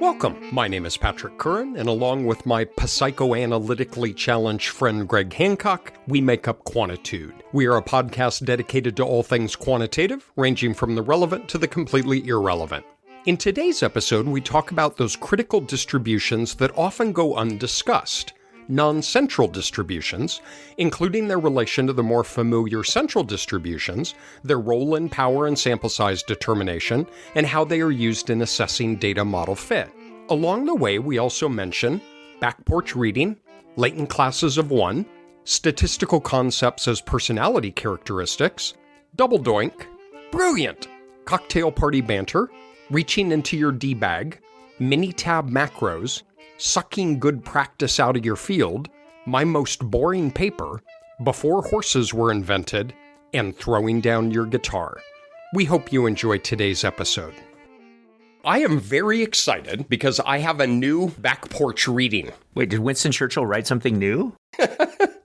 Welcome. My name is Patrick Curran, and along with my psychoanalytically challenged friend Greg Hancock, we make up Quantitude. We are a podcast dedicated to all things quantitative, ranging from the relevant to the completely irrelevant. In today's episode, we talk about those critical distributions that often go undiscussed. Non-central distributions, including their relation to the more familiar central distributions, their role in power and sample size determination, and how they are used in assessing data model fit. Along the way, we also mention back porch reading, latent classes of one, statistical concepts as personality characteristics, double doink, brilliant, cocktail party banter, reaching into your D-bag, Minitab macros, sucking good practice out of your field, my most boring paper, before horses were invented, and throwing down your guitar. We hope you enjoy today's episode. I am very excited because I have a new back porch reading. Wait, did Winston Churchill write something new?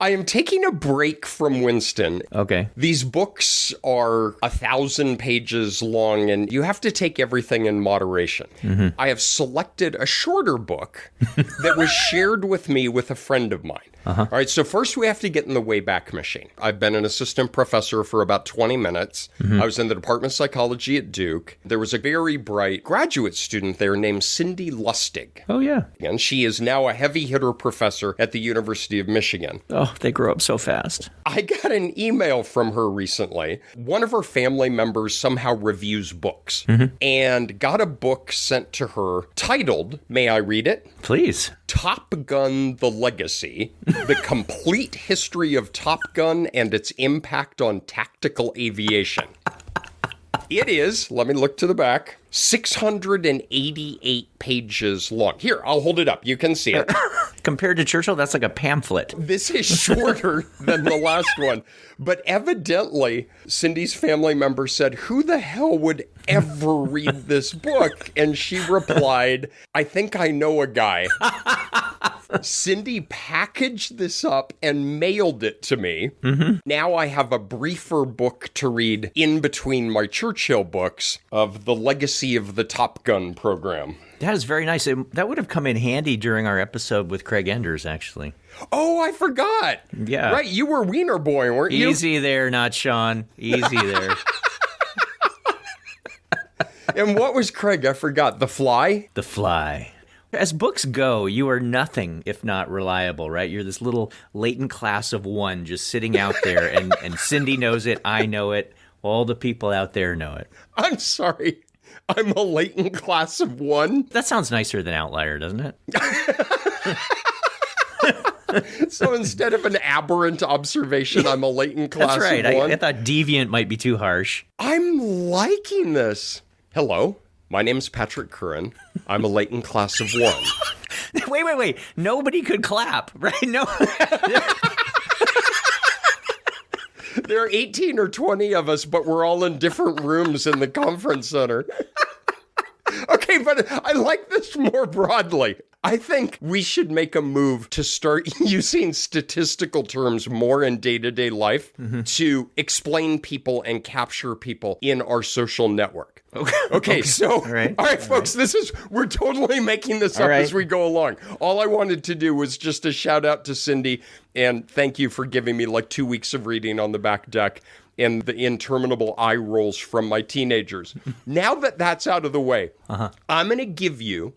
I am taking a break from Winston. Okay. These books are 1,000 pages long, and you have to take everything in moderation. Mm-hmm. I have selected a shorter book that was shared with me with a friend of mine. Uh-huh. All right, so first we have to get in the Wayback Machine. I've been an assistant professor for about 20 minutes. Mm-hmm. I was in the Department of Psychology at Duke. There was a very bright graduate student there named Cindy Lustig. Oh, yeah. And she is now a heavy hitter professor at the University of Michigan. Oh, they grow up so fast. I got an email from her recently. One of her family members somehow reviews books and got a book sent to her titled, may I read it? Please. Top Gun: The Legacy, the complete history of Top Gun and its impact on tactical aviation. It is, let me look to the back, 688 pages long. Here, I'll hold it up. You can see it. Compared to Churchill, that's like a pamphlet. This is shorter than the last one. But evidently, Cindy's family member said, who the hell would ever read this book? And she replied, I think I know a guy. Cindy packaged this up and mailed it to me. Mm-hmm. Now I have a briefer book to read in between my Churchill books of the legacy of the Top Gun program. That is very nice. That would have come in handy during our episode with Craig Enders, actually. Oh, I forgot. Yeah. Right, you were Wiener Boy, weren't you? Easy there, not Sean. Easy there. And what was Craig? I forgot. The Fly? The Fly. As books go, you are nothing if not reliable, right? You're this little latent class of one just sitting out there, and Cindy knows it, I know it, all the people out there know it. I'm sorry. I'm a latent class of one? That sounds nicer than outlier, doesn't it? So instead of an aberrant observation, I'm a latent class of one? That's right. I thought deviant might be too harsh. I'm liking this. Hello, my name's Patrick Curran. I'm a latent class of one. Wait. Nobody could clap, right? No. There are 18 or 20 of us, but we're all in different rooms in the conference center. Okay, but I like this more broadly. I think we should make a move to start using statistical terms more in day-to-day life to explain people and capture people in our social network. Okay, so, all right, folks, we're totally making this up as we go along. All I wanted to do was just a shout out to Cindy and thank you for giving me like 2 weeks of reading on the back deck and the interminable eye rolls from my teenagers. Now that that's out of the way, I'm going to give you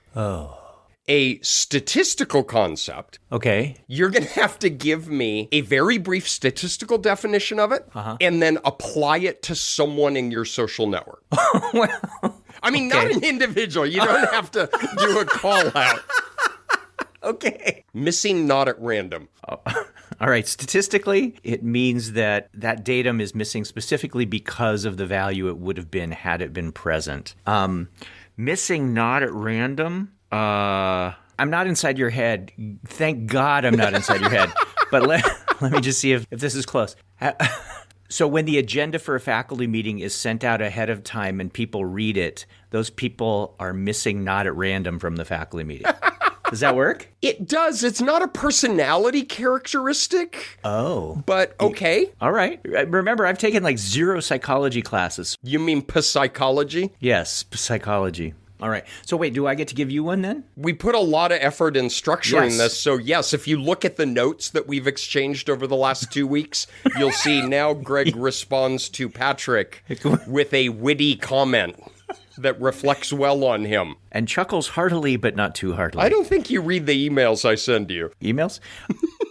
a statistical concept. Okay. You're going to have to give me a very brief statistical definition of it and then apply it to someone in your social network. Well, I mean, not an individual. You don't have to do a call out. Okay. Missing not at random. All right. Statistically, it means that datum is missing specifically because of the value it would have been had it been present. Missing not at random. I'm not inside your head. Thank God I'm not inside your head. But let me just see if this is close. So when the agenda for a faculty meeting is sent out ahead of time and people read it, those people are missing not at random from the faculty meeting. Does that work? It does. It's not a personality characteristic. Oh. But okay. All right. Remember, I've taken like 0 psychology classes. You mean psychology? Yes, psychology. All right. So wait, do I get to give you one then? We put a lot of effort in structuring Yes. this. So yes, if you look at the notes that we've exchanged over the last 2 weeks, you'll see now Greg responds to Patrick with a witty comment that reflects well on him. And chuckles heartily, but not too heartily. I don't think you read the emails I send you. Emails?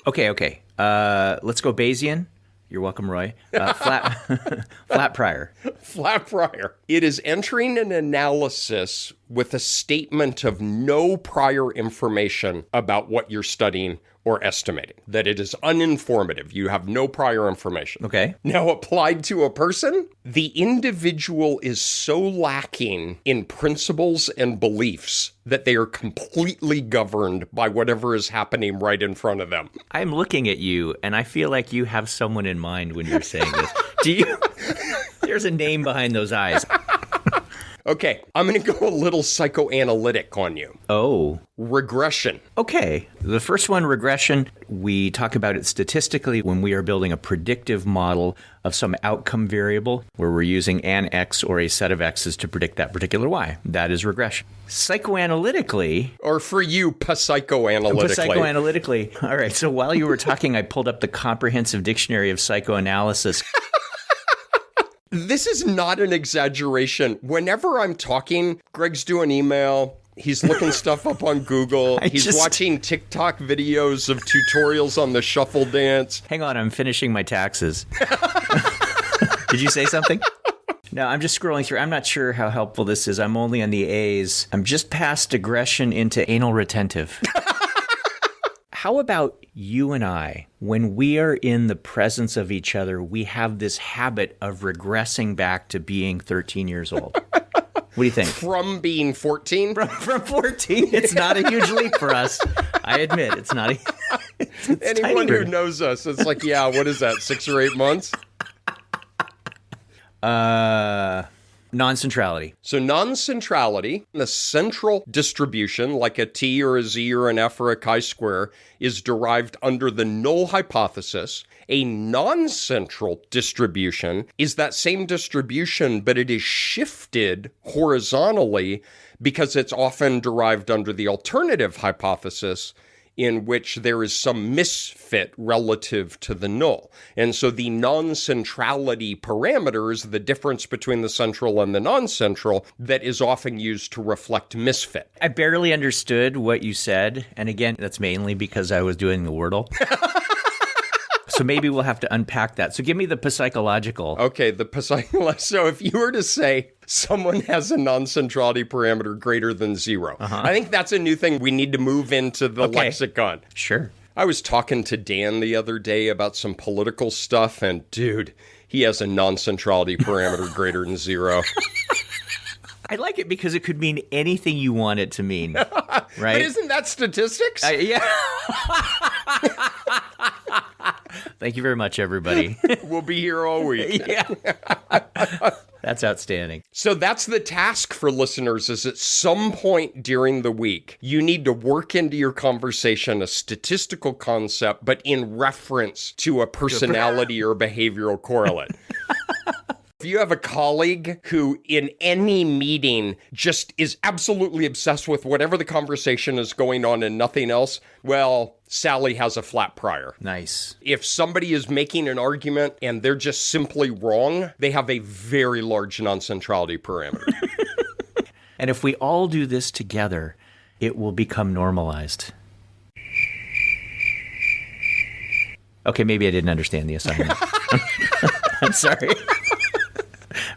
Okay. Let's go Bayesian. You're welcome, Roy. Flat prior. Flat prior. It is entering an analysis with a statement of no prior information about what you're studying or estimating, that it is uninformative. You have no prior information. Okay. Now, applied to a person, the individual is so lacking in principles and beliefs that they are completely governed by whatever is happening right in front of them. I'm looking at you, and I feel like you have someone in mind when you're saying this. Do you? There's a name behind those eyes. Okay, I'm going to go a little psychoanalytic on you. Oh. Regression. Okay. The first one, regression, we talk about it statistically when we are building a predictive model of some outcome variable where we're using an X or a set of X's to predict that particular Y. That is regression. Psychoanalytically... Or for you, psychoanalytically. Psychoanalytically. All right. So while you were talking, I pulled up the Comprehensive Dictionary of Psychoanalysis. This is not an exaggeration. Whenever I'm talking, Greg's doing email. He's looking stuff up on Google. He's watching TikTok videos of tutorials on the shuffle dance. Hang on, I'm finishing my taxes. Did you say something? No, I'm just scrolling through. I'm not sure how helpful this is. I'm only on the A's. I'm just past digression into anal retentive. How about you and I, when we are in the presence of each other, we have this habit of regressing back to being 13 years old. What do you think? From being 14? From 14. It's not a huge leap for us. I admit, it's not a... Anyone who knows us, it's like, yeah, what is that, 6 or 8 months? Noncentrality. So noncentrality, the central distribution, like a T or a Z or an F or a chi-square, is derived under the null hypothesis. A non-central distribution is that same distribution, but it is shifted horizontally because it's often derived under the alternative hypothesis, in which there is some misfit relative to the null. And so the non-centrality parameter is the difference between the central and the non-central that is often used to reflect misfit. I barely understood what you said. And again, that's mainly because I was doing the Wordle. So maybe we'll have to unpack that. So give me the psychological. Okay, so if you were to say someone has a non-centrality parameter greater than 0, I think that's a new thing we need to move into the lexicon. Sure. I was talking to Dan the other day about some political stuff, and dude, he has a non-centrality parameter greater than 0. I like it because it could mean anything you want it to mean, right? But isn't that statistics? Yeah. Thank you very much, everybody. We'll be here all week. Yeah. That's outstanding. So that's the task for listeners, is at some point during the week, you need to work into your conversation a statistical concept, but in reference to a personality or behavioral correlate. If you have a colleague who in any meeting just is absolutely obsessed with whatever the conversation is going on and nothing else, well, Sally has a flat prior. Nice. If somebody is making an argument and they're just simply wrong, they have a very large non-centrality parameter. And if we all do this together, it will become normalized. Okay, maybe I didn't understand the assignment. I'm sorry.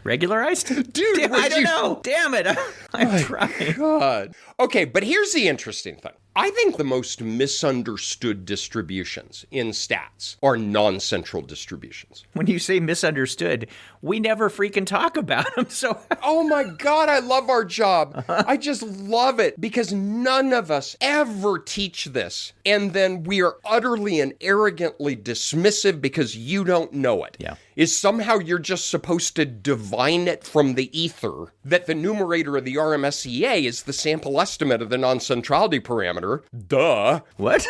Regularized? Dude, I don't know. Damn it. I'm trying. God. Okay, but here's the interesting thing. I think the most misunderstood distributions in stats are non-central distributions. When you say misunderstood, we never freaking talk about them. So, oh my God, I love our job. I just love it because none of us ever teach this. And then we are utterly and arrogantly dismissive because you don't know it. Yeah. Is somehow you're just supposed to divine it from the ether that the numerator of the RMSEA is the sample estimate of the non-centrality parameter. Duh. What?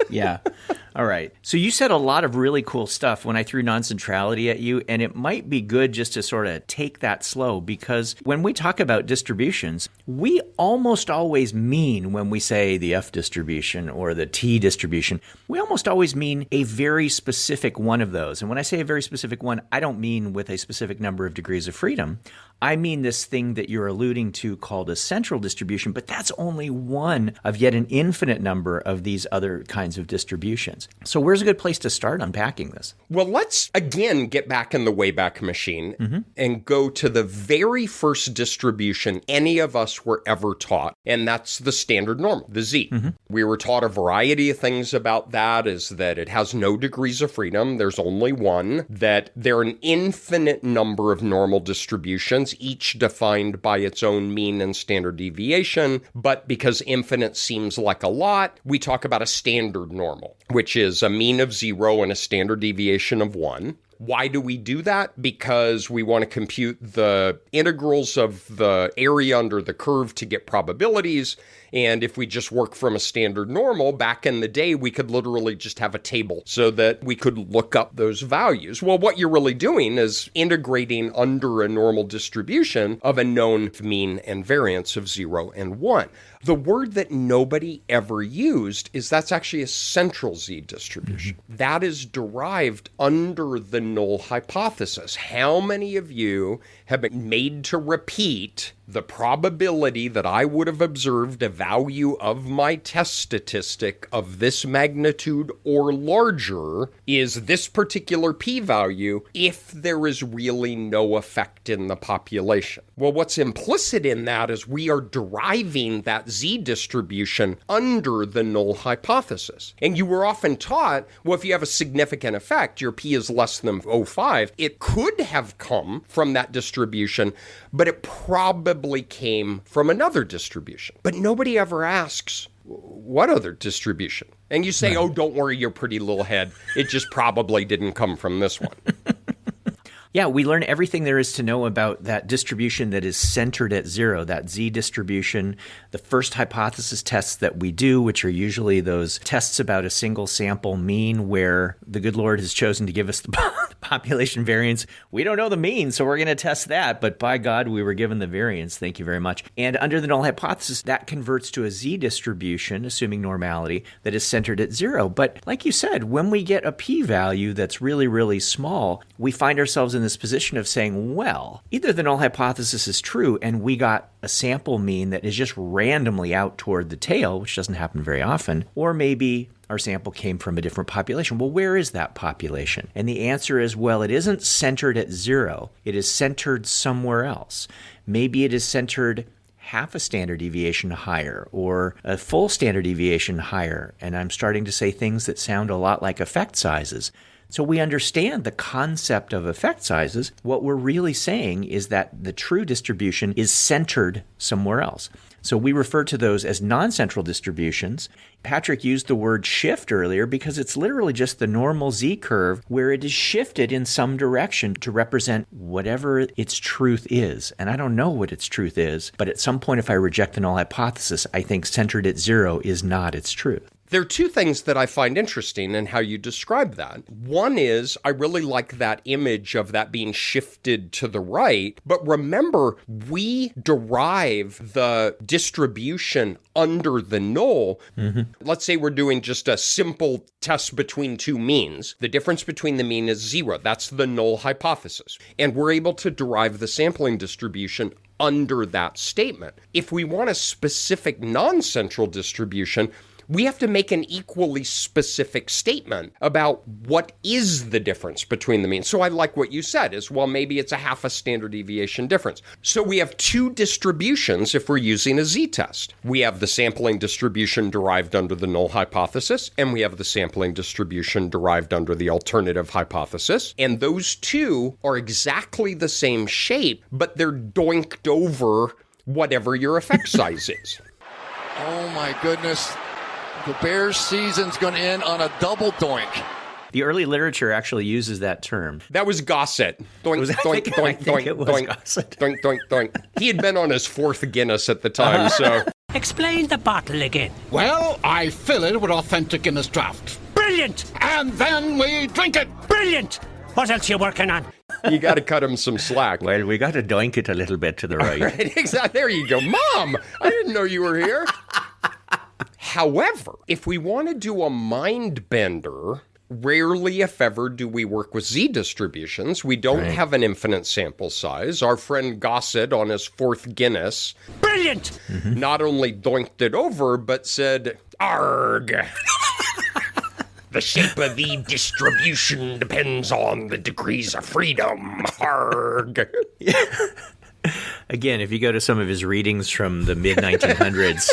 Yeah. All right. So you said a lot of really cool stuff when I threw non-centrality at you, and it might be good just to sort of take that slow, because when we talk about distributions, we almost always mean, when we say the F distribution or the T distribution, we almost always mean a very specific one of those. And when I say a very specific one, I don't mean with a specific number of degrees of freedom. I mean this thing that you're alluding to called a central distribution, but that's only one of yet an infinite number of these other kinds of distributions. So where's a good place to start unpacking this? Well, let's again get back in the Wayback Machine and go to the very first distribution any of us were ever taught, and that's the standard normal, the Z. We were taught a variety of things about that, is that it has no degrees of freedom, there's only one, that there are an infinite number of normal distributions, each defined by its own mean and standard deviation, but because infinite seems like a lot, we talk about a standard normal, which is a mean of 0 and a standard deviation of 1. Why do we do that? Because we want to compute the integrals of the area under the curve to get probabilities. And if we just work from a standard normal, back in the day, we could literally just have a table so that we could look up those values. Well, what you're really doing is integrating under a normal distribution of a known mean and variance of 0 and 1. The word that nobody ever used is that's actually a central Z distribution. That is derived under the null hypothesis. How many of you have been made to repeat the probability that I would have observed a value of my test statistic of this magnitude or larger is this particular p-value if there is really no effect in the population? Well, what's implicit in that is we are deriving that Z distribution under the null hypothesis. And you were often taught, well, if you have a significant effect, your p is less than 0.5, it could have come from that distribution, but it probably came from another distribution. But nobody ever asks, what other distribution? And you say, oh, don't worry your pretty little head. It just probably didn't come from this one. Yeah, we learn everything there is to know about that distribution that is centered at 0, that Z distribution, the first hypothesis tests that we do, which are usually those tests about a single sample mean where the good Lord has chosen to give us the population variance. We don't know the mean, so we're going to test that, but by God, we were given the variance. Thank you very much. And under the null hypothesis, that converts to a Z distribution, assuming normality, that is centered at 0. But like you said, when we get a p-value that's really, really small, we find ourselves in this position of saying, well, either the null hypothesis is true and we got a sample mean that is just randomly out toward the tail, which doesn't happen very often, or maybe our sample came from a different population. Well, where is that population? And the answer is, well, it isn't centered at 0. It is centered somewhere else. Maybe it is centered half a standard deviation higher or a full standard deviation higher. And I'm starting to say things that sound a lot like effect sizes. So we understand the concept of effect sizes. What we're really saying is that the true distribution is centered somewhere else. So we refer to those as non-central distributions. Patrick used the word shift earlier because it's literally just the normal Z curve where it is shifted in some direction to represent whatever its truth is. And I don't know what its truth is, but at some point if I reject the null hypothesis, I think centered at 0 is not its truth. There are two things that I find interesting in how you describe that. One is, I really like that image of that being shifted to the right. But remember, we derive the distribution under the null. Let's say we're doing just a simple test between two means. The difference between the mean is 0. That's the null hypothesis. And we're able to derive the sampling distribution under that statement. If we want a specific non-central distribution, we have to make an equally specific statement about what is the difference between the means. So I like what you said is, well, maybe it's a half a standard deviation difference. So we have two distributions if we're using a Z-test. We have the sampling distribution derived under the null hypothesis, and we have the sampling distribution derived under the alternative hypothesis. And those two are exactly the same shape, but they're doinked over whatever your effect size is. Oh my goodness. The Bears' season's going to end on a double doink. The early literature actually uses that term. That was Gossett. Doink, doink, doink, doink, doink, doink, doink, doink. He had been on his fourth Guinness at the time, so... Explain the bottle again. Well, I fill it with authentic Guinness draft. Brilliant! And then we drink it. Brilliant! What else are you working on? You got to cut him some slack. Well, we got to doink it a little bit to the right. Right, exactly. There you go. Mom, I didn't know you were here. However, if we want to do a mind bender, rarely, if ever, do we work with Z distributions. We don't have an infinite sample size. Our friend Gossett on his fourth Guinness Brilliant! not only doinked it over, but said, "Arg." The shape of the distribution depends on the degrees of freedom. Arg. Again, if you go to some of his readings from the mid-1900s,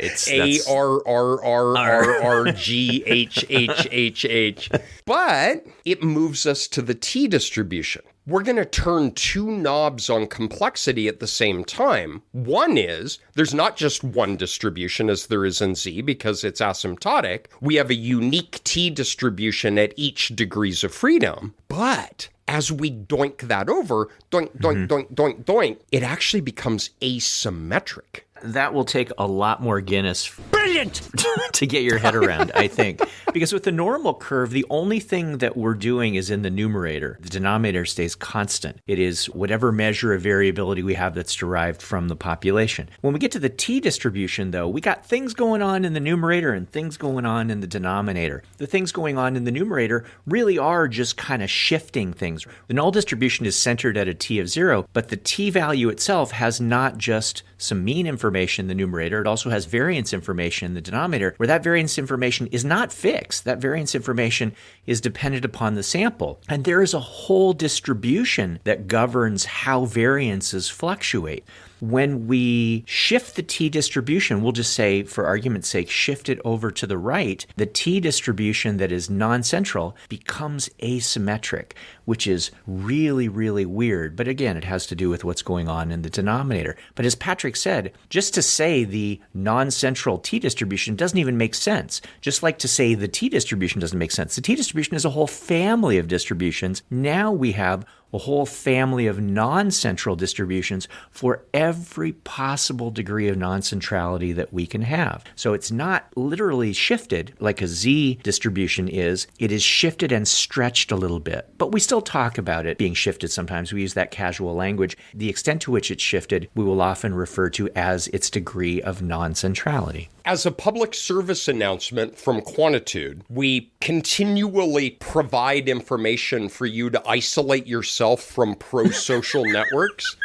it's ARRRRGHHHH. But it moves us to the T distribution. We're going to turn two knobs on complexity at the same time. One is, there's not just one distribution as there is in Z because it's asymptotic. We have a unique T distribution at each degrees of freedom. But as we doink that over, doink, doink, doink, doink, doink, it actually becomes asymmetric. That will take a lot more Guinness Brilliant! to get your head around, I think. Because with the normal curve, the only thing that we're doing is in the numerator. The denominator stays constant. It is whatever measure of variability we have that's derived from the population. When we get to the T distribution, though, we got things going on in the numerator and things going on in the denominator. The things going on in the numerator really are just kind of shifting things. The null distribution is centered at a T of 0, but the T value itself has not just some mean information in the numerator, it also has variance information in the denominator, where that variance information is not fixed. That variance information is dependent upon the sample. And there is a whole distribution that governs how variances fluctuate. When we shift the T distribution, we'll just say, for argument's sake, shift it over to the right, the T distribution that is non-central becomes asymmetric, which is really, really weird. But again, it has to do with what's going on in the denominator. But as Patrick said, just to say the non-central T distribution doesn't even make sense. Just like to say the T distribution doesn't make sense. The T distribution is a whole family of distributions. Now we have a whole family of non-central distributions for every possible degree of non-centrality that we can have. So it's not literally shifted like a Z distribution is. It is shifted and stretched a little bit. But we still talk about it being shifted sometimes. We use that casual language. The extent to which it's shifted, we will often refer to as its degree of non-centrality. As a public service announcement from Quantitude, we continually provide information for you to isolate yourself from pro-social networks.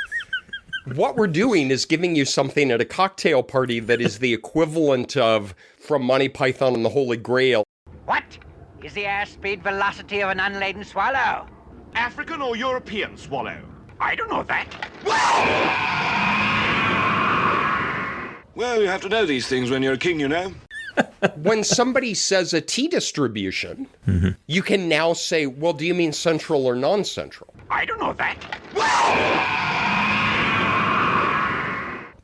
What we're doing is giving you something at a cocktail party that is the equivalent of from Monty Python and the Holy Grail. What is the airspeed velocity of an unladen swallow? African or European swallow? I don't know that. Well, you have to know these things when you're a king, you know. When somebody says a T distribution, you can now say, well, do you mean central or non-central? I don't know that.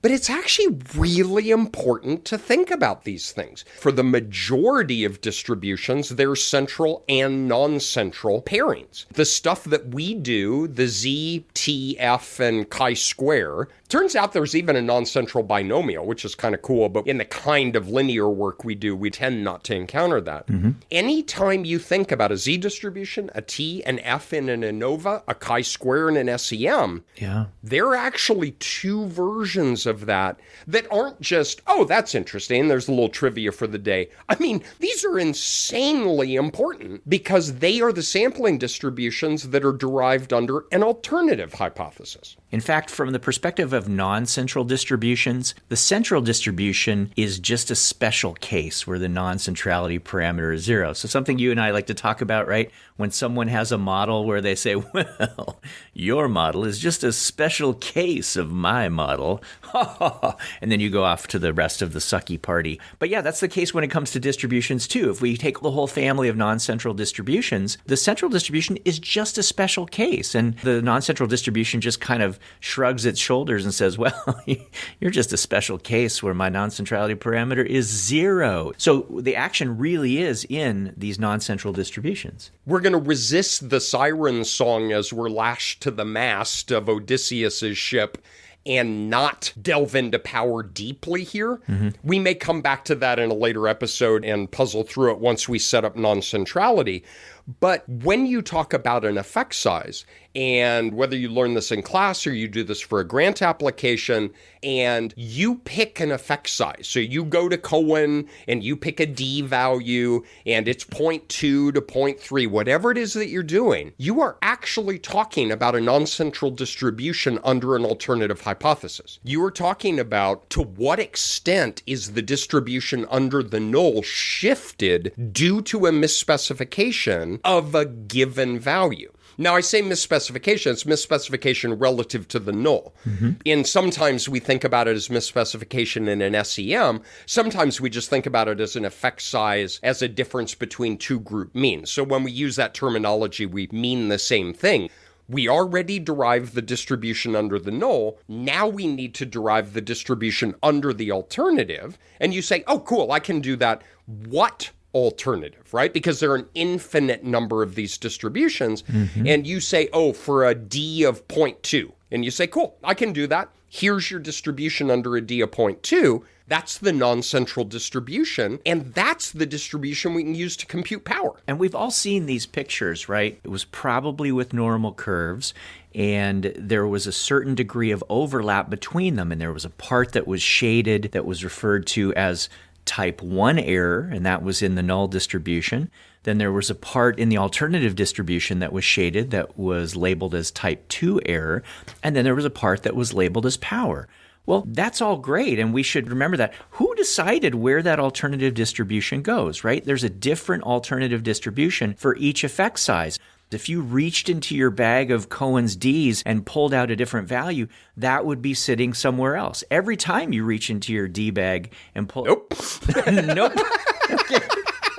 But it's actually really important to think about these things. For the majority of distributions, there's central and non-central pairings. The stuff that we do, the Z, T, F, and chi-square, turns out there's even a non-central binomial, which is kind of cool, but in the kind of linear work we do, we tend not to encounter that. Anytime you think about a Z distribution, a T, an F in an ANOVA, a chi-square and an SEM, there are actually two versions of that aren't just, oh, that's interesting, there's a little trivia for the day. I mean, these are insanely important because they are the sampling distributions that are derived under an alternative hypothesis. In fact, from the perspective of non-central distributions, the central distribution is just a special case where the non-centrality parameter is 0. So something you and I like to talk about, right? When someone has a model where they say, well, your model is just a special case of my model. And then you go off to the rest of the sucky party. But yeah, that's the case when it comes to distributions too. If we take the whole family of non-central distributions, the central distribution is just a special case. And the non-central distribution just kind of shrugs its shoulders and says, well, you're just a special case where my non-centrality parameter is 0. So the action really is in these non-central distributions. We're going to resist the siren song as we're lashed to the mast of Odysseus's ship and not delve into power deeply here. We may come back to that in a later episode and puzzle through it once we set up non-centrality. But when you talk about an effect size, and whether you learn this in class or you do this for a grant application, and you pick an effect size. So you go to Cohen and you pick a D value and it's 0.2 to 0.3, whatever it is that you're doing, you are actually talking about a non-central distribution under an alternative hypothesis. You are talking about to what extent is the distribution under the null shifted due to a misspecification of a given value. Now, I say misspecification, it's misspecification relative to the null. And sometimes we think about it as misspecification in an SEM. Sometimes we just think about it as an effect size as a difference between two group means. So when we use that terminology, we mean the same thing. We already derived the distribution under the null. Now we need to derive the distribution under the alternative. And you say, oh, cool, I can do that. What alternative, right? Because there are an infinite number of these distributions. And you say, oh, for a D of 0.2. And you say, cool, I can do that. Here's your distribution under a D of 0.2. That's the non-central distribution. And that's the distribution we can use to compute power. And we've all seen these pictures, right? It was probably with normal curves. And there was a certain degree of overlap between them. And there was a part that was shaded that was referred to as type 1 error, and that was in the null distribution. Then there was a part in the alternative distribution that was shaded that was labeled as type 2 error, and then there was a part that was labeled as power. Well, that's all great, and we should remember that. Who decided where that alternative distribution goes, right? There's a different alternative distribution for each effect size. If you reached into your bag of Cohen's D's and pulled out a different value, that would be sitting somewhere else. Every time you reach into your D bag and pull... Nope. Nope. Okay.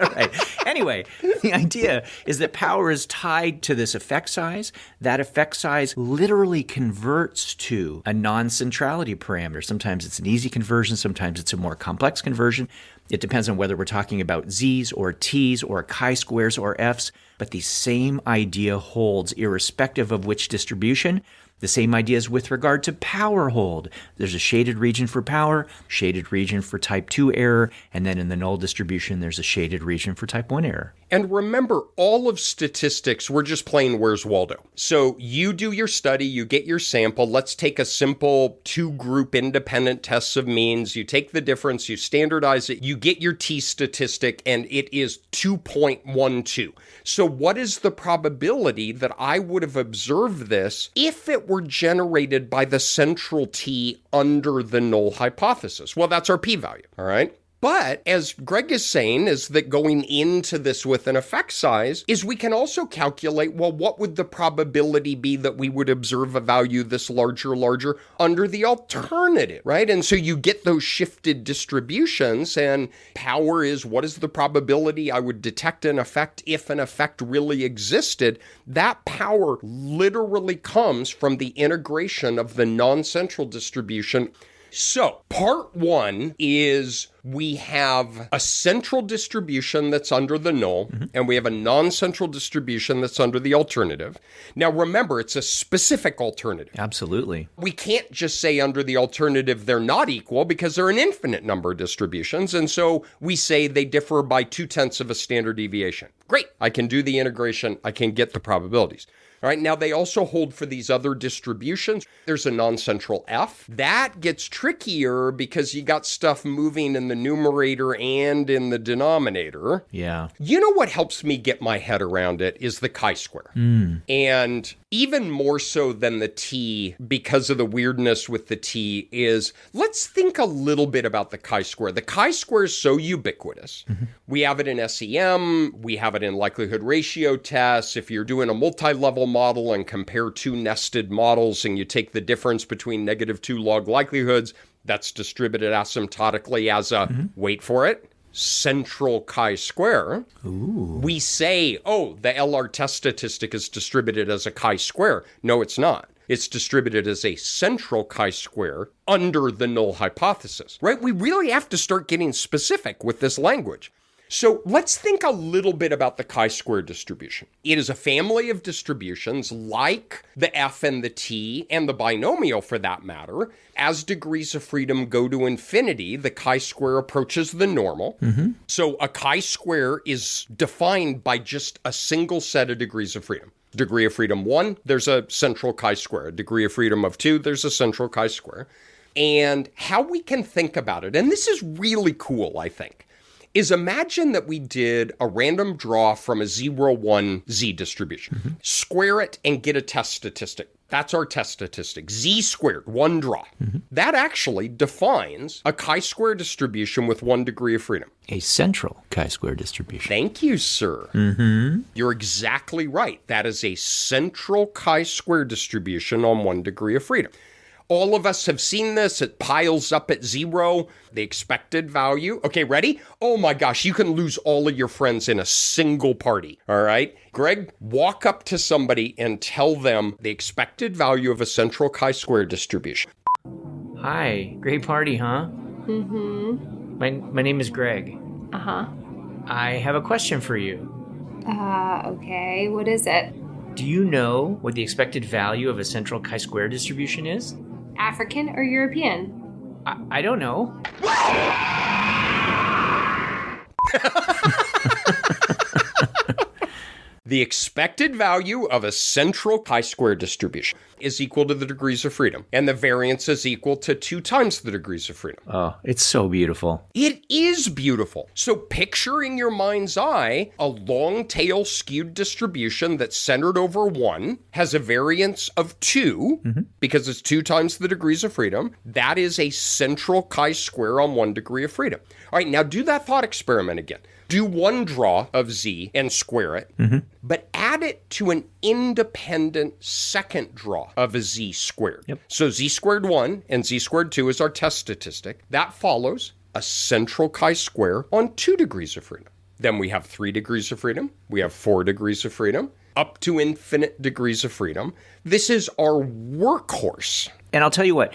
All right. Anyway, the idea is that power is tied to this effect size. That effect size literally converts to a non-centrality parameter. Sometimes it's an easy conversion. Sometimes it's a more complex conversion. It depends on whether we're talking about Z's or T's or chi-squares or F's. But the same idea holds irrespective of which distribution. The same ideas with regard to power hold. There's a shaded region for power, shaded region for type 2 error, and then in the null distribution, there's a shaded region for type 1 error. And remember, all of statistics, we're just playing Where's Waldo. So you do your study, you get your sample. Let's take a simple two-group independent tests of means. You take the difference, you standardize it, you get your T statistic, and it is 2.12. So what is the probability that I would have observed this if it were generated by the central T under the null hypothesis? Well, that's our p-value, all right? But as Greg is saying, is that going into this with an effect size is we can also calculate, well, what would the probability be that we would observe a value this larger under the alternative, right? And so you get those shifted distributions, and power is what is the probability I would detect an effect if an effect really existed. That power literally comes from the integration of the non-central distribution. So part one is we have a central distribution that's under the null, and we have a non-central distribution that's under the alternative. Now, remember, it's a specific alternative. Absolutely. We can't just say under the alternative they're not equal because there are an infinite number of distributions, and so we say they differ by 0.2 of a standard deviation. Great. I can do the integration. I can get the probabilities. All right, now they also hold for these other distributions. There's a non-central F. That gets trickier because you got stuff moving in the numerator and in the denominator. Yeah. You know what helps me get my head around it is the chi-square. And even more so than the T, because of the weirdness with the T, is let's think a little bit about the chi-square. The chi-square is so ubiquitous. We have it in SEM. We have it in likelihood ratio tests. If you're doing a multi-level model and compare two nested models and you take the difference between -2 log likelihoods, that's distributed asymptotically as a, wait for it, central chi-square. We say, oh, the LR test statistic is distributed as a chi-square. No, it's not. It's distributed as a central chi-square under the null hypothesis, right? We really have to start getting specific with this language. So let's think a little bit about the chi-square distribution. It is a family of distributions like the F and the T and the binomial for that matter. As degrees of freedom go to infinity, the chi-square approaches the normal. So a chi-square is defined by just a single set of degrees of freedom. Degree of freedom 1, there's a central chi-square. Degree of freedom of 2, there's a central chi-square. And how we can think about it, and this is really cool, I think, is imagine that we did a random draw from a 0-1 z distribution. Square it and get a test statistic. That's our test statistic. Z squared, one draw. That actually defines a chi-square distribution with 1 degree of freedom. A central chi-square distribution. Thank you, sir. You're exactly right. That is a central chi-square distribution on 1 degree of freedom. All of us have seen this. It piles up at 0, the expected value. Okay, ready? Oh my gosh, you can lose all of your friends in a single party, all right? Greg, walk up to somebody and tell them the expected value of a central chi-square distribution. Hi, great party, huh? My name is Greg. I have a question for you. Okay, what is it? Do you know what the expected value of a central chi-square distribution is? African or European? I don't know. The expected value of a central chi-square distribution is equal to the degrees of freedom, and the variance is equal to 2 times the degrees of freedom. Oh, it's so beautiful. It is beautiful. So picture in your mind's eye a long tail skewed distribution that's centered over 1, has a variance of 2, because it's 2 times the degrees of freedom. That is a central chi-square on 1 degree of freedom. All right, now do that thought experiment again. Do 1 draw of z and square it, but add it to an independent second draw of a z squared. So z squared 1 and z squared 2 is our test statistic. That follows a central chi-square on 2 degrees of freedom. Then we have 3 degrees of freedom. We have 4 degrees of freedom, up to infinite degrees of freedom. This is our workhorse. And I'll tell you what,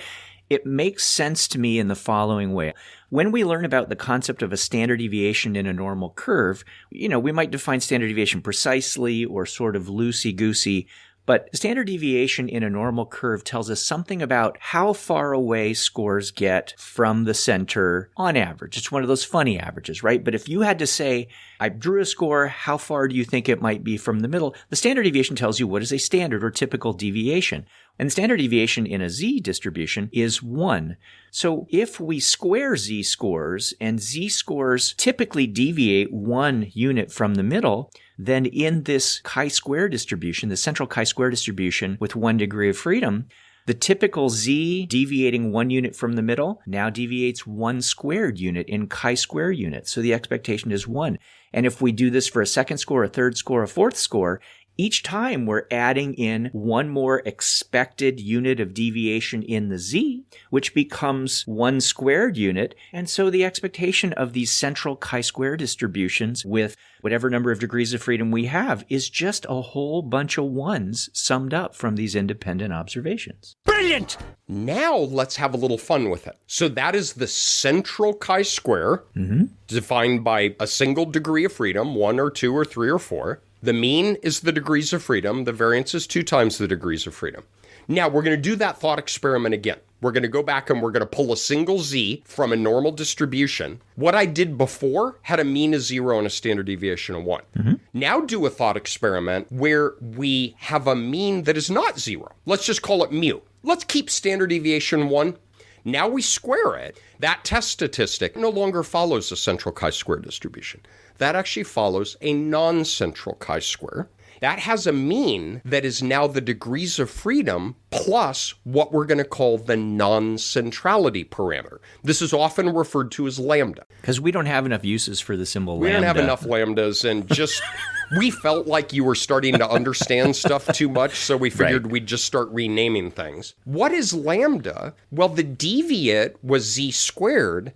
it makes sense to me in the following way. When we learn about the concept of a standard deviation in a normal curve, we might define standard deviation precisely or sort of loosey-goosey, but standard deviation in a normal curve tells us something about how far away scores get from the center on average. It's one of those funny averages, right? But if you had to say, I drew a score, how far do you think it might be from the middle? The standard deviation tells you what is a standard or typical deviation. And the standard deviation in a z distribution is 1. So if we square z scores, and z scores typically deviate 1 unit from the middle, then in this chi-square distribution, the central chi-square distribution with 1 degree of freedom, the typical z deviating 1 unit from the middle now deviates 1 squared unit in chi-square units. So the expectation is 1. And if we do this for a second score, a third score, a fourth score, each time we're adding in 1 more expected unit of deviation in the z, which becomes 1 squared unit. And so the expectation of these central chi-square distributions with whatever number of degrees of freedom we have is just a whole bunch of 1s summed up from these independent observations. Brilliant! Now let's have a little fun with it. So that is the central chi-square, defined by a single degree of freedom, 1 or 2 or 3 or 4. The mean is the degrees of freedom. The variance is 2 times the degrees of freedom. Now, we're going to do that thought experiment again. We're going to go back and we're going to pull a single z from a normal distribution. What I did before had a mean of 0 and a standard deviation of 1. Now do a thought experiment where we have a mean that is not 0. Let's just call it mu. Let's keep standard deviation 1. Now we square it. That test statistic no longer follows a central chi-square distribution. That actually follows a non-central chi-square. That has a mean that is now the degrees of freedom plus what we're going to call the non-centrality parameter. This is often referred to as lambda. Because we don't have enough uses for the symbol lambda. We don't have enough lambdas, and just we felt like you were starting to understand stuff too much, so we figured we'd just start renaming things. What is lambda? Well, the deviate was z squared,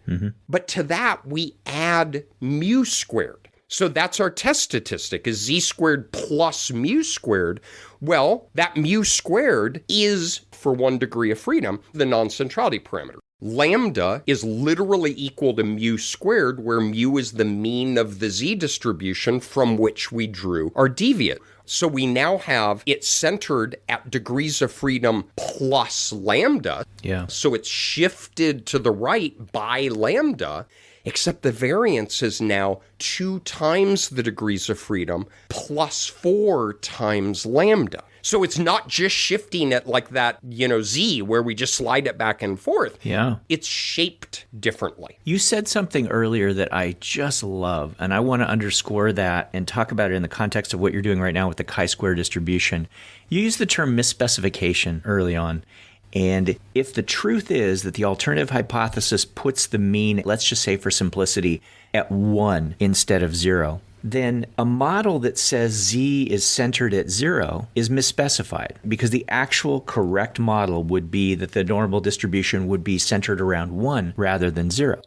but to that we add mu squared. So that's our test statistic, is z squared plus mu squared. Well, that mu squared is, for 1 degree of freedom, the non-centrality parameter. Lambda is literally equal to mu squared, where mu is the mean of the z distribution from which we drew our deviate. So we now have it centered at degrees of freedom plus lambda. Yeah. So it's shifted to the right by lambda, except the variance is now 2 times the degrees of freedom plus 4 times lambda. So it's not just shifting it like that, z, where we just slide it back and forth. Yeah. It's shaped differently. You said something earlier that I just love, and I want to underscore that and talk about it in the context of what you're doing right now with the chi-square distribution. You used the term misspecification early on. And if the truth is that the alternative hypothesis puts the mean, let's just say for simplicity, at 1 instead of 0, then a model that says z is centered at 0 is misspecified, because the actual correct model would be that the normal distribution would be centered around 1 rather than 0.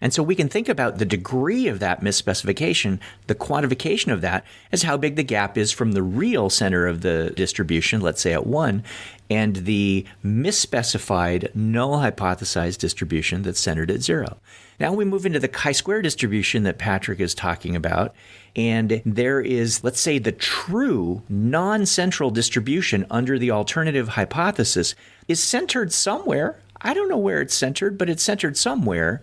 And so we can think about the degree of that misspecification, the quantification of that, as how big the gap is from the real center of the distribution, let's say at 1, and the misspecified, null hypothesized distribution that's centered at 0. Now we move into the chi-square distribution that Patrick is talking about, and there is, let's say, the true non-central distribution under the alternative hypothesis is centered somewhere. I don't know where it's centered, but it's centered somewhere.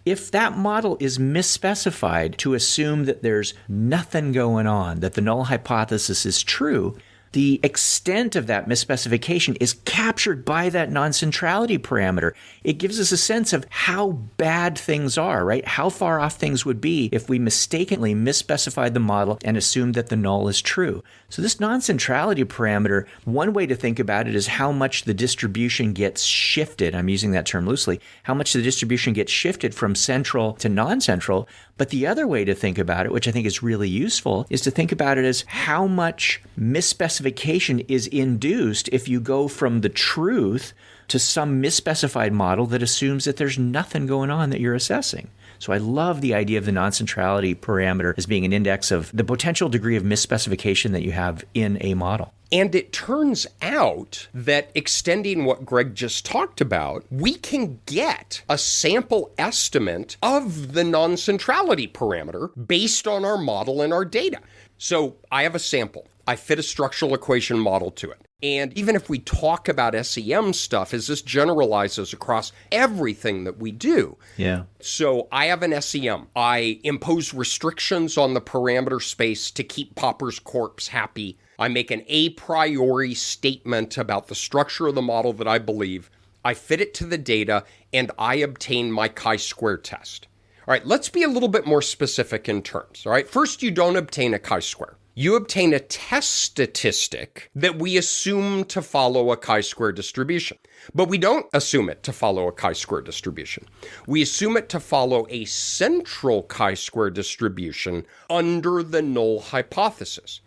If that model is misspecified to assume that there's nothing going on, that the null hypothesis is true, the extent of that misspecification is captured by that non-centrality parameter. It gives us a sense of how bad things are, right? How far off things would be if we mistakenly misspecified the model and assumed that the null is true. So this non-centrality parameter, one way to think about it is how much the distribution gets shifted. I'm using that term loosely. How much the distribution gets shifted from central to non-central. But the other way to think about it, which I think is really useful, is to think about it as how much misspecification is induced if you go from the truth to some misspecified model that assumes that there's nothing going on that you're assessing. So I love the idea of the non-centrality parameter as being an index of the potential degree of misspecification that you have in a model. And it turns out that, extending what Greg just talked about, we can get a sample estimate of the non-centrality parameter based on our model and our data. So I have a sample. I fit a structural equation model to it. And even if we talk about SEM stuff, as this generalizes across everything that we do. Yeah. So I have an SEM. I impose restrictions on the parameter space to keep Popper's corpse happy. I make an a priori statement about the structure of the model that I believe. I fit it to the data, and I obtain my chi-square test. All right, let's be a little bit more specific in terms. All right, first, you don't obtain a chi-square. You obtain a test statistic that we assume to follow a chi-square distribution. But we don't assume it to follow a chi-square distribution. We assume it to follow a central chi-square distribution under the null hypothesis.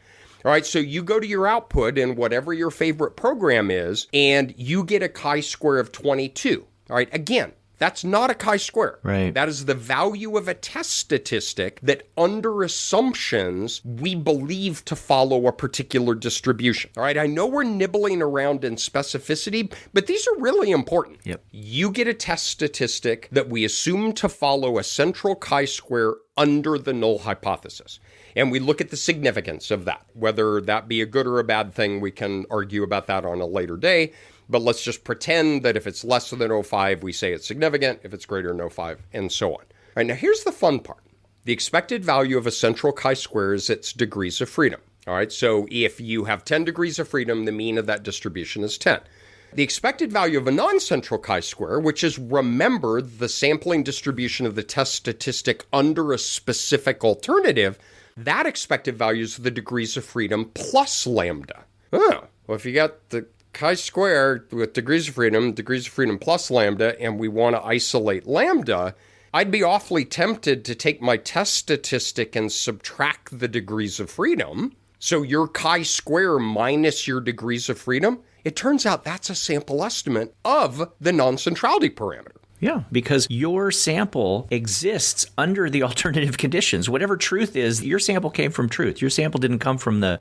All right, so you go to your output in whatever your favorite program is, and you get a chi-square of 22. All right, again, that's not a chi-square. Right. That is the value of a test statistic that, under assumptions, we believe to follow a particular distribution. All right, I know we're nibbling around in specificity, but these are really important. Yep. You get a test statistic that we assume to follow a central chi-square under the null hypothesis. And we look at the significance of that. Whether that be a good or a bad thing, we can argue about that on a later day. But let's just pretend that if it's less than 0.5, we say it's significant. If it's greater than 0.5, and so on. All right, now here's the fun part. The expected value of a central chi-square is its degrees of freedom. All right, so if you have 10 degrees of freedom, the mean of that distribution is 10. The expected value of a non-central chi-square, which is, remember, the sampling distribution of the test statistic under a specific alternative, that expected value is the degrees of freedom plus lambda. Oh, well, if you got the chi-square with degrees of freedom plus lambda, and we want to isolate lambda, I'd be awfully tempted to take my test statistic and subtract the degrees of freedom. So your chi-square minus your degrees of freedom, it turns out that's a sample estimate of the non-centrality parameter. Yeah, because your sample exists under the alternative conditions. Whatever truth is, your sample came from truth. Your sample didn't come from the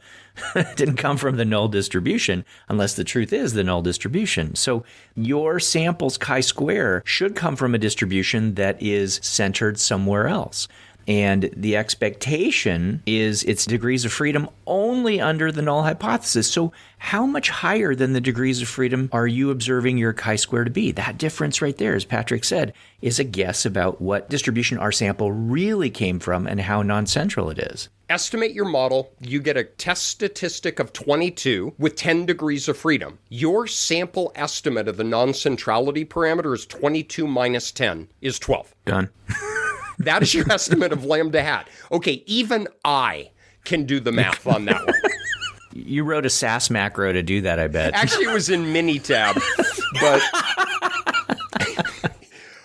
null distribution, unless the truth is the null distribution. So your sample's chi-square should come from a distribution that is centered somewhere else. And the expectation is its degrees of freedom only under the null hypothesis. So how much higher than the degrees of freedom are you observing your chi-square to be? That difference right there, as Patrick said, is a guess about what distribution our sample really came from and how non-central it is. Estimate your model. You get a test statistic of 22 with 10 degrees of freedom. Your sample estimate of the non-centrality parameter is 22 minus 10 is 12. Done. That is your estimate of lambda hat. Okay, even I can do the math on that one. You wrote a SAS macro to do that, I bet. Actually, it was in Minitab. But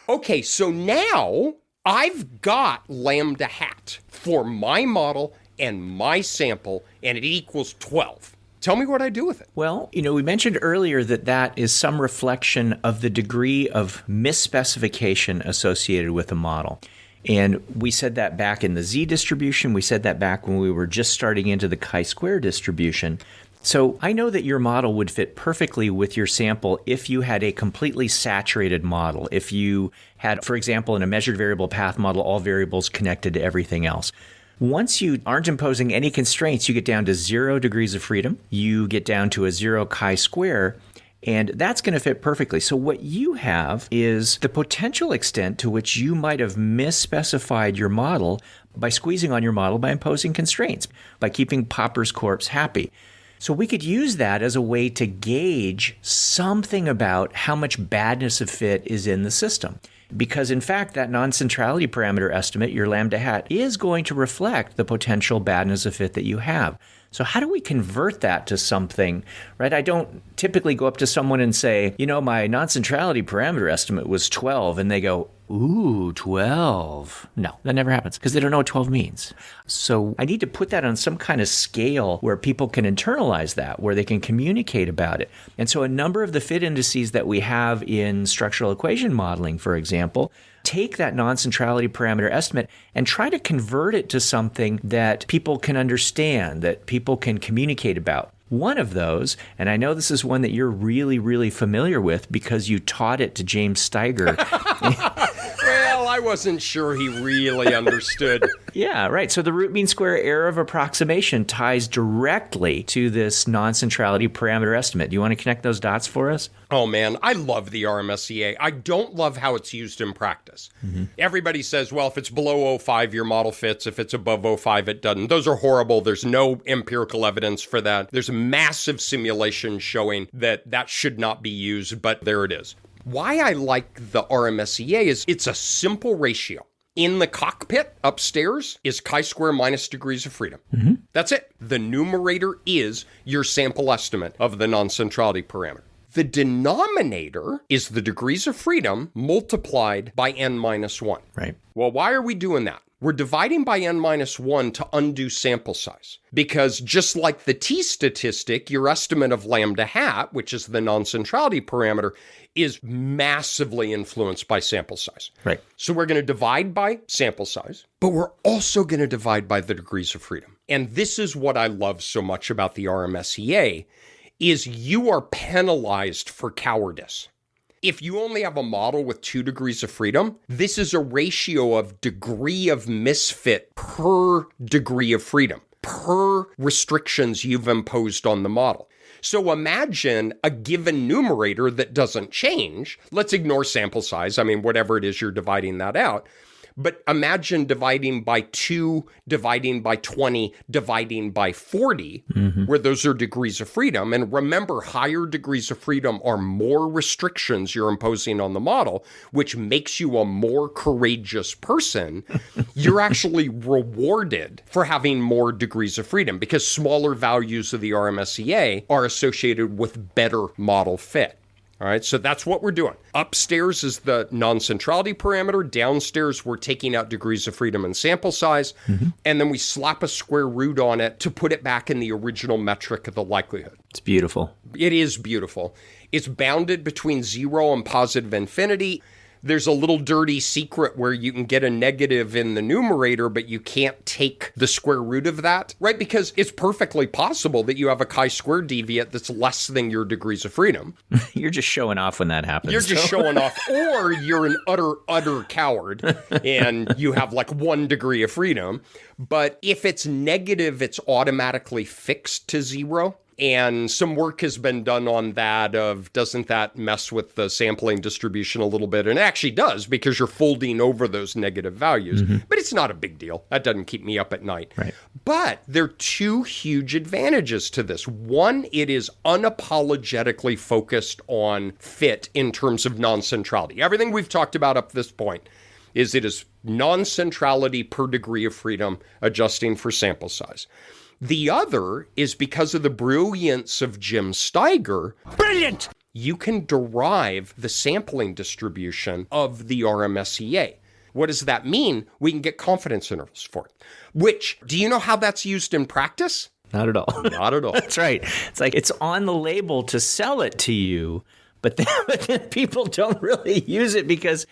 okay, so now I've got lambda hat for my model and my sample, and it equals 12. Tell me what I do with it. Well, we mentioned earlier that is some reflection of the degree of misspecification associated with the model. And we said that back in the Z distribution. We said that back when we were just starting into the chi-square distribution. So I know that your model would fit perfectly with your sample if you had a completely saturated model. If you had, for example, in a measured variable path model, all variables connected to everything else. Once you aren't imposing any constraints, you get down to 0 degrees of freedom. You get down to a 0 chi-square. And that's going to fit perfectly. So what you have is the potential extent to which you might have misspecified your model by squeezing on your model by imposing constraints, by keeping Popper's corpse happy. So we could use that as a way to gauge something about how much badness of fit is in the system. Because in fact, that non-centrality parameter estimate, your lambda hat, is going to reflect the potential badness of fit that you have. So how do we convert that to something, right? I don't typically go up to someone and say, my non-centrality parameter estimate was 12, and they go, ooh, 12. No, that never happens because they don't know what 12 means. So I need to put that on some kind of scale where people can internalize that, where they can communicate about it. And so a number of the fit indices that we have in structural equation modeling, for example, take that non-centrality parameter estimate and try to convert it to something that people can understand, that people can communicate about. One of those, and I know this is one that you're really, really familiar with because you taught it to James Steiger. Well, I wasn't sure he really understood. Yeah, right. So the root mean square error of approximation ties directly to this non-centrality parameter estimate. Do you want to connect those dots for us? Oh, man, I love the RMSEA. I don't love how it's used in practice. Mm-hmm. Everybody says, well, if it's below 0.5, your model fits. If it's above 0.5, it doesn't. Those are horrible. There's no empirical evidence for that. There's a massive simulation showing that that should not be used, but there it is. Why I like the RMSEA is it's a simple ratio. In the cockpit upstairs is chi-square minus degrees of freedom. Mm-hmm. That's it. The numerator is your sample estimate of the non-centrality parameter. The denominator is the degrees of freedom multiplied by n minus 1. Right. Well, why are we doing that? We're dividing by n minus 1 to undo sample size. Because just like the t statistic, your estimate of lambda hat, which is the non-centrality parameter, is massively influenced by sample size. Right. So we're going to divide by sample size, but we're also going to divide by the degrees of freedom. And this is what I love so much about the RMSEA, is you are penalized for cowardice. If you only have a model with 2 degrees of freedom, this is a ratio of degree of misfit per degree of freedom, per restrictions you've imposed on the model. So imagine a given numerator that doesn't change. Let's ignore sample size. I mean, whatever it is, you're dividing that out. But imagine dividing by 2, dividing by 20, dividing by 40, where those are degrees of freedom. And remember, higher degrees of freedom are more restrictions you're imposing on the model, which makes you a more courageous person. You're actually rewarded for having more degrees of freedom because smaller values of the RMSEA are associated with better model fit. All right, so that's what we're doing. Upstairs is the non-centrality parameter. Downstairs, we're taking out degrees of freedom and sample size. And then we slap a square root on it to put it back in the original metric of the likelihood. It's beautiful. It is beautiful. It's bounded between 0 and positive infinity. there's a little dirty secret where you can get a negative in the numerator, but you can't take the square root of that, right? Because it's perfectly possible that you have a chi-square deviate that's less than your degrees of freedom. You're just showing off when that happens. You're just showing off, or you're an utter coward and you have like 1 degree of freedom. But if it's negative, it's automatically fixed to 0. And some work has been done on that of, doesn't that mess with the sampling distribution a little bit? And it actually does, because you're folding over those negative values. But it's not a big deal. That doesn't keep me up at night. Right. But there are 2 huge advantages to this. One, it is unapologetically focused on fit in terms of non-centrality. Everything we've talked about up to this point is it is non-centrality per degree of freedom, adjusting for sample size. The other is because of the brilliance of Jim Steiger. Brilliant! You can derive the sampling distribution of the RMSEA. What does that mean? We can get confidence intervals for it. Which, do you know how that's used in practice? Not at all. Not at all. That's right. It's like it's on the label to sell it to you, but then people don't really use it because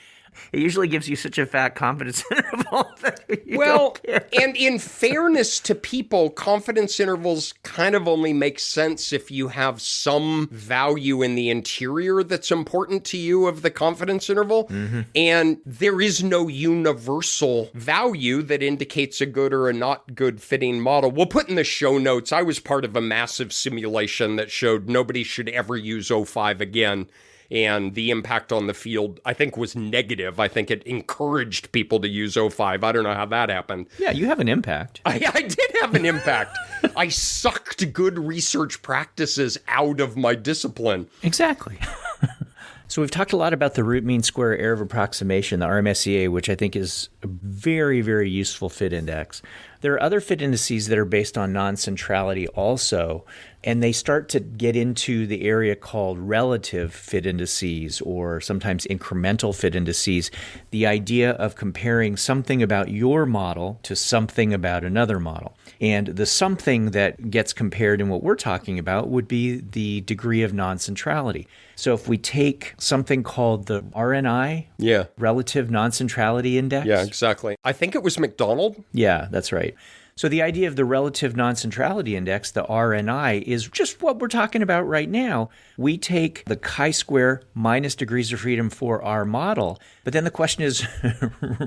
it usually gives you such a fat confidence interval that you don't care. And in fairness to people, confidence intervals kind of only make sense if you have some value in the interior that's important to you of the confidence interval. And there is no universal value that indicates a good or a not good fitting model. We'll put in the show notes. I was part of a massive simulation that showed nobody should ever use O5 again. And the impact on the field, I think, was negative. I think it encouraged people to use O5. I don't know how that happened. Yeah, you have an impact. I did have an impact. I sucked good research practices out of my discipline. Exactly. So we've talked a lot about the root mean square error of approximation, the RMSEA, which I think is a very, very useful fit index. There are other fit indices that are based on non-centrality also, and they start to get into the area called relative fit indices or sometimes incremental fit indices, the idea of comparing something about your model to something about another model. And the something that gets compared in what we're talking about would be the degree of non-centrality. So if we take something called the RNI, Relative Non-Centrality Index. Yeah, exactly. I think it was McDonald. Yeah, that's right. So the idea of the Relative Non-Centrality Index, the RNI, is just what we're talking about right now. We take the chi-square minus degrees of freedom for our model, but then the question is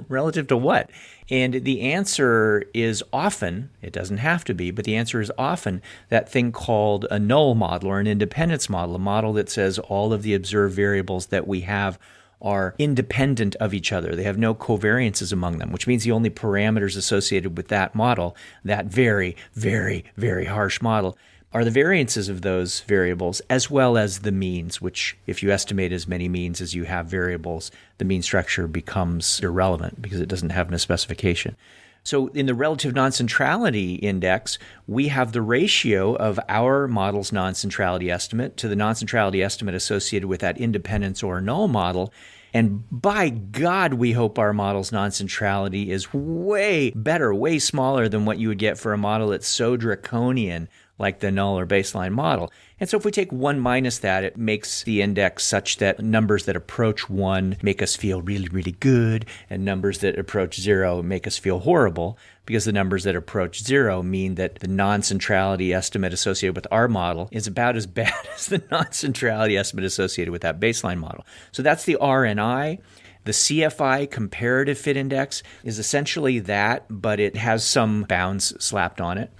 relative to what? And the answer is often, it doesn't have to be, but the answer is often that thing called a null model or an independence model, a model that says all of the observed variables that we have are independent of each other. They have no covariances among them, which means the only parameters associated with that model, that very, very, very harsh model, are the variances of those variables as well as the means, which if you estimate as many means as you have variables, the mean structure becomes irrelevant because it doesn't have a specification. So in the relative non-centrality index, we have the ratio of our model's non-centrality estimate to the non-centrality estimate associated with that independence or null model. And by God, we hope our model's non-centrality is way better, way smaller than what you would get for a model that's so draconian like the null or baseline model. And so if we take 1 minus that, it makes the index such that numbers that approach 1 make us feel really, really good, and numbers that approach 0 make us feel horrible, because the numbers that approach 0 mean that the non-centrality estimate associated with our model is about as bad as the non-centrality estimate associated with that baseline model. So that's the RNI. The CFI, comparative fit index, is essentially that, but it has some bounds slapped on it.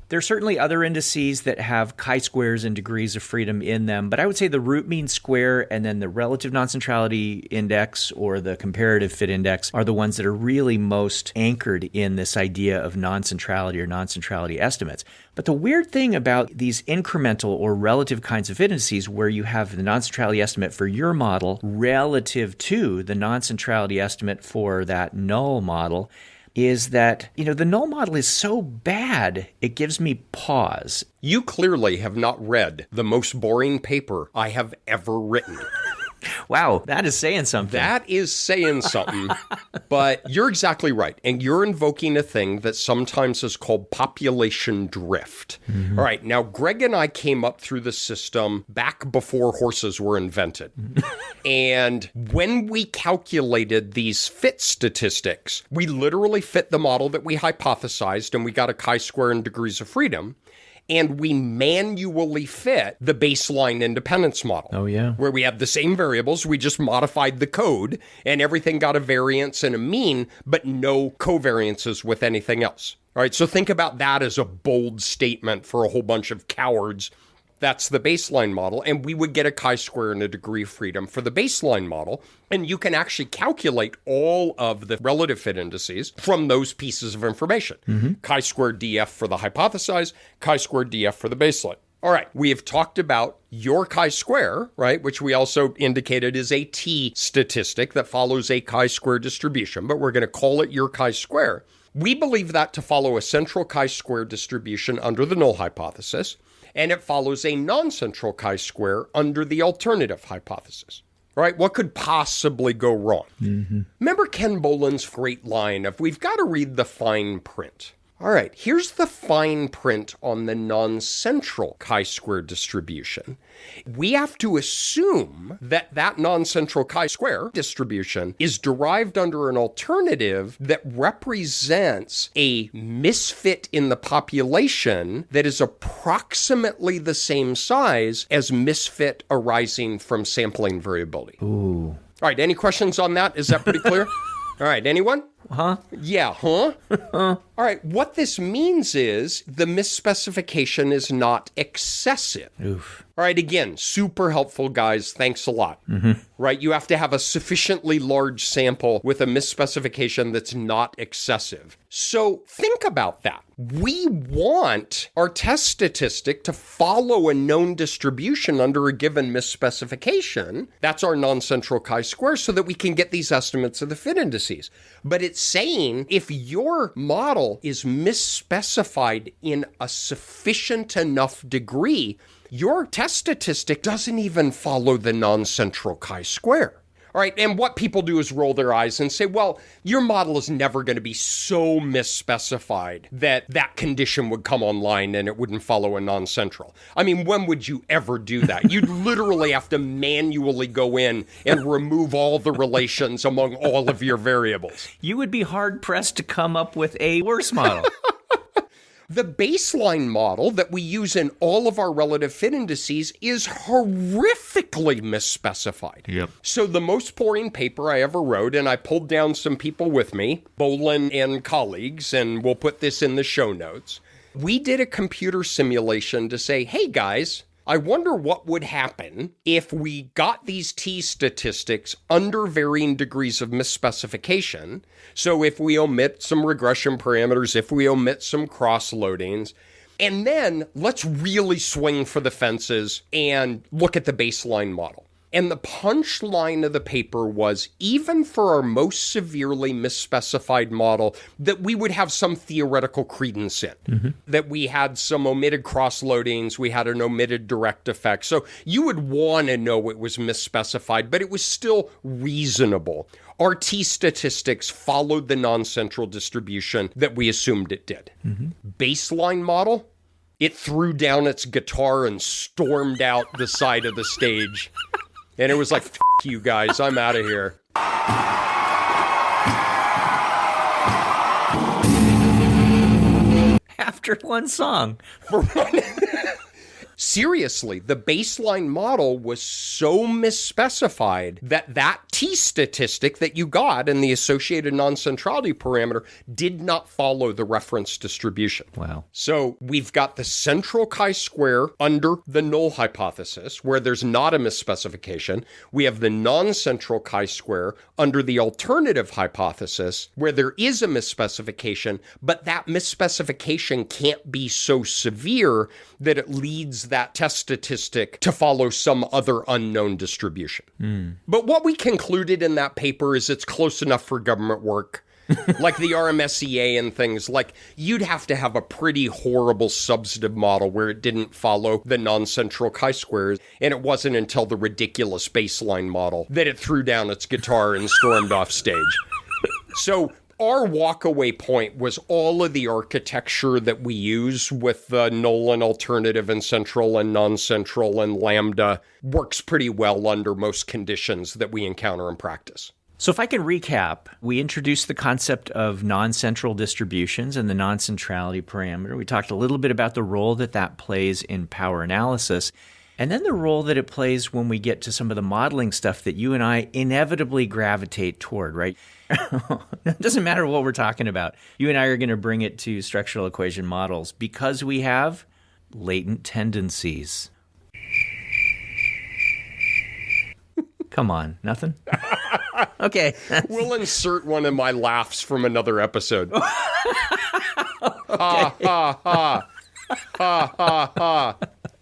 There are certainly other indices that have chi-squares and degrees of freedom in them, but I would say the root mean square and then the relative non-centrality index or the comparative fit index are the ones that are really most anchored in this idea of non-centrality or non-centrality estimates. But the weird thing about these incremental or relative kinds of fit indices where you have the non-centrality estimate for your model relative to the non-centrality estimate for that null model is that, the null model is so bad, it gives me pause. You clearly have not read the most boring paper I have ever written. Wow, that is saying something. That is saying something, but you're exactly right. And you're invoking a thing that sometimes is called population drift. All right, now Greg and I came up through the system back before horses were invented. And when we calculated these fit statistics, we literally fit the model that we hypothesized, and we got a chi-square in degrees of freedom. And we manually fit the baseline independence model. Oh, yeah. Where we have the same variables, we just modified the code, and everything got a variance and a mean, but no covariances with anything else. All right, so think about that as a bold statement for a whole bunch of cowards. That's the baseline model, and we would get a chi-square and a degree of freedom for the baseline model, and you can actually calculate all of the relative fit indices from those pieces of information. Chi-squared df for the hypothesized, chi-squared df for the baseline. All right, we have talked about your chi-square, right, which we also indicated is a t statistic that follows a chi-square distribution, but we're going to call it your chi-square. We believe that to follow a central chi-square distribution under the null hypothesis, and it follows a non-central chi-square under the alternative hypothesis. Right? What could possibly go wrong? Remember Ken Boland's great line of, we've got to read the fine print. All right, here's the fine print on the non-central chi-square distribution. We have to assume that that non-central chi-square distribution is derived under an alternative that represents a misfit in the population that is approximately the same size as misfit arising from sampling variability. Ooh. All right, any questions on that? Is that pretty clear? All right, anyone? Huh? Yeah, huh? All right, what this means is the misspecification is not excessive. Oof. All right, again, super helpful, guys. Thanks a lot. Right, you have to have a sufficiently large sample with a misspecification that's not excessive. So think about that. We want our test statistic to follow a known distribution under a given misspecification. That's our non-central chi-square, so that we can get these estimates of the fit indices. But it's saying if your model is misspecified in a sufficient enough degree, your test statistic doesn't even follow the non-central chi-square. All right, and what people do is roll their eyes and say, well, your model is never going to be so misspecified that that condition would come online and it wouldn't follow a non-central. I mean, when would you ever do that? You'd literally have to manually go in and remove all the relations among all of your variables. You would be hard-pressed to come up with a worse model. The baseline model that we use in all of our relative fit indices is horrifically misspecified. Yep. So the most boring paper I ever wrote, and I pulled down some people with me, Boland and colleagues, and we'll put this in the show notes. We did a computer simulation to say, hey guys, I wonder what would happen if we got these t statistics under varying degrees of misspecification. So if we omit some regression parameters, if we omit some cross-loadings, and then let's really swing for the fences and look at the baseline model. And the punchline of the paper was, even for our most severely misspecified model, that we would have some theoretical credence in. That we had some omitted cross-loadings, we had an omitted direct effect. So you would want to know it was misspecified, but it was still reasonable. Our t statistics followed the non-central distribution that we assumed it did. Baseline model, it threw down its guitar and stormed out the side of the stage. And it was like, F you guys, I'm out of here. After one song. Seriously, the baseline model was so misspecified that that t statistic that you got and the associated non-centrality parameter did not follow the reference distribution. Wow. So we've got the central chi-square under the null hypothesis, where there's not a misspecification. We have the non-central chi-square under the alternative hypothesis, where there is a misspecification, but that misspecification can't be so severe that it leads that test statistic to follow some other unknown distribution. But what we concluded in that paper is it's close enough for government work. Like the RMSEA and things, like you'd have to have a pretty horrible substantive model where it didn't follow the non-central chi-squares, and it wasn't until the ridiculous baseline model that it threw down its guitar and stormed off stage. So our walkaway point was all of the architecture that we use with the Nolan alternative and central and non-central and lambda works pretty well under most conditions that we encounter in practice. So if I can recap, we introduced the concept of non-central distributions and the non-centrality parameter. We talked a little bit about the role that plays in power analysis, and then the role that it plays when we get to some of the modeling stuff that you and I inevitably gravitate toward, right? It doesn't matter what we're talking about. You and I are going to bring it to structural equation models because we have latent tendencies. Come on, nothing? Okay. We'll insert one of my laughs from another episode. Ha, ha, ha. Ha, ha, ha.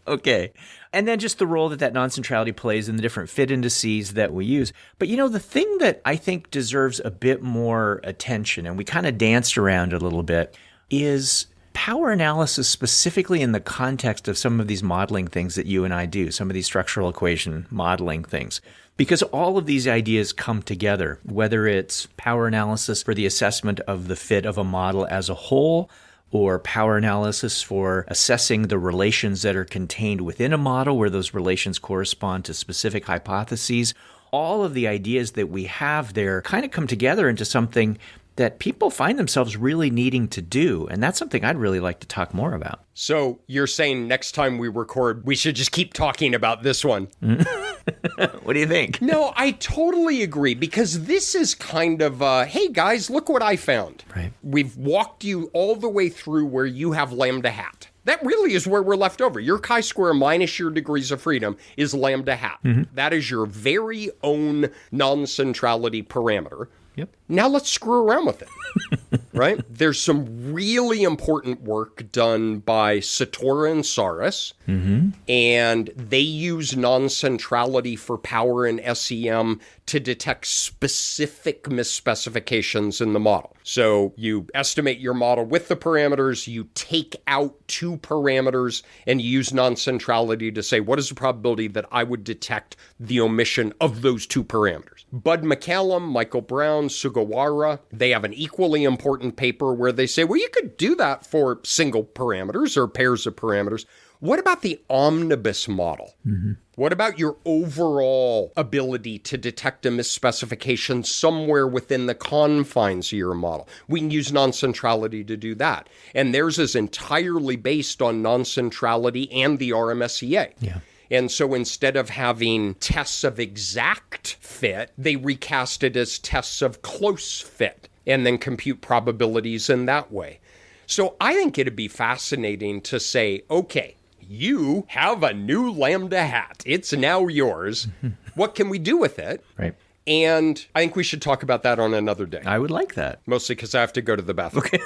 Okay. And then just the role that non-centrality plays in the different fit indices that we use. But, the thing that I think deserves a bit more attention, and we kind of danced around a little bit, is power analysis specifically in the context of some of these modeling things that you and I do, some of these structural equation modeling things. Because all of these ideas come together, whether it's power analysis for the assessment of the fit of a model as a whole, or power analysis for assessing the relations that are contained within a model where those relations correspond to specific hypotheses. All of the ideas that we have there kind of come together into something that people find themselves really needing to do. And that's something I'd really like to talk more about. So you're saying next time we record, we should just keep talking about this one? What do you think? No, I totally agree, because this is kind of, hey guys, look what I found. Right. We've walked you all the way through where you have lambda hat. That really is where we're left over. Your chi-square minus your degrees of freedom is lambda hat. Mm-hmm. That is your very own non-centrality parameter. Yep. Now let's screw around with it, right? There's some really important work done by Satora and Saris, and they use non-centrality for power in SEM to detect specific misspecifications in the model. So you estimate your model with the parameters, you take out two parameters, and you use non-centrality to say, what is the probability that I would detect the omission of those two parameters? Bud McCallum, Michael Brown, Sugawara, they have an equally important paper where they say, well, you could do that for single parameters or pairs of parameters. What about the omnibus model? Mm-hmm. What about your overall ability to detect a misspecification somewhere within the confines of your model? We can use non-centrality to do that. And theirs is entirely based on non-centrality and the RMSEA. Yeah. And so instead of having tests of exact fit, they recast it as tests of close fit and then compute probabilities in that way. So I think it'd be fascinating to say, okay, you have a new lambda hat. It's now yours. What can we do with it? Right. And I think we should talk about that on another day. I would like that. Mostly because I have to go to the bathroom. Okay.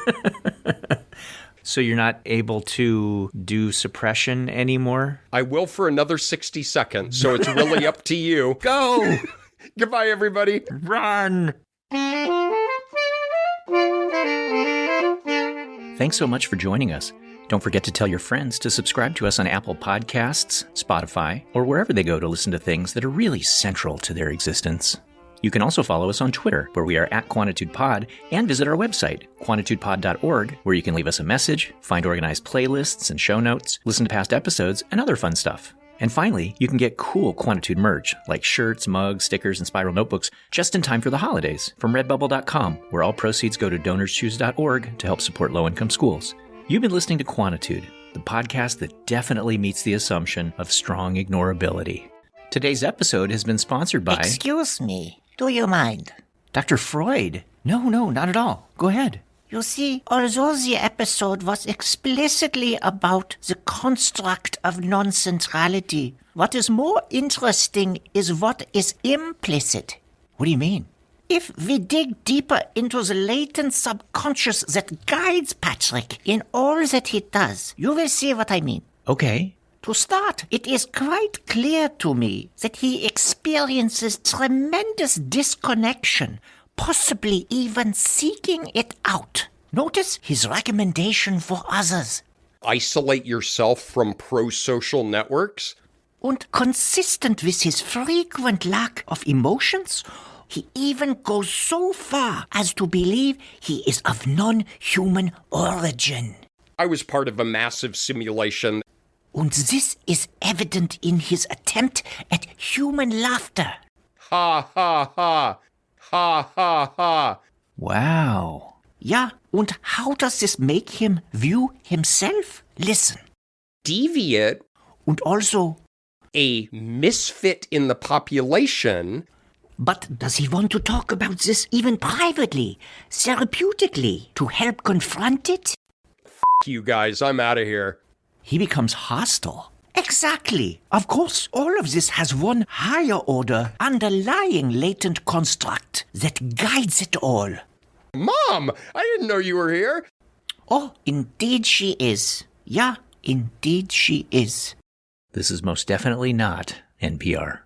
So you're not able to do suppression anymore? I will for another 60 seconds, so it's really up to you. Go! Goodbye, everybody. Run! Thanks so much for joining us. Don't forget to tell your friends to subscribe to us on Apple Podcasts, Spotify, or wherever they go to listen to things that are really central to their existence. You can also follow us on Twitter, where we are @QuantitudePod, and visit our website, quantitudepod.org, where you can leave us a message, find organized playlists and show notes, listen to past episodes, and other fun stuff. And finally, you can get cool Quantitude merch, like shirts, mugs, stickers, and spiral notebooks, just in time for the holidays from redbubble.com, where all proceeds go to donorschoose.org to help support low-income schools. You've been listening to Quantitude, the podcast that definitely meets the assumption of strong ignorability. Today's episode has been sponsored by... Excuse me. Do you mind? Dr. Freud. No, not at all. Go ahead. You see, although the episode was explicitly about the construct of non-centrality, what is more interesting is what is implicit. What do you mean? If we dig deeper into the latent subconscious that guides Patrick in all that he does, you will see what I mean. Okay. To start, it is quite clear to me that he experiences tremendous disconnection possibly even seeking it out. Notice his recommendation for others. Isolate yourself from pro-social networks? And consistent with his frequent lack of emotions, he even goes so far as to believe he is of non-human origin. I was part of a massive simulation. And this is evident in his attempt at human laughter. Ha ha ha. Ha ha ha. Wow. Ja, and how does this make him view himself? Listen. Deviate? And also, a misfit in the population. But does he want to talk about this even privately, therapeutically, to help confront it? You guys, I'm out of here. He becomes hostile. Exactly. Of course, all of this has one higher order, underlying latent construct that guides it all. Mom, I didn't know you were here. Oh, indeed she is. Yeah, indeed she is. This is most definitely not NPR.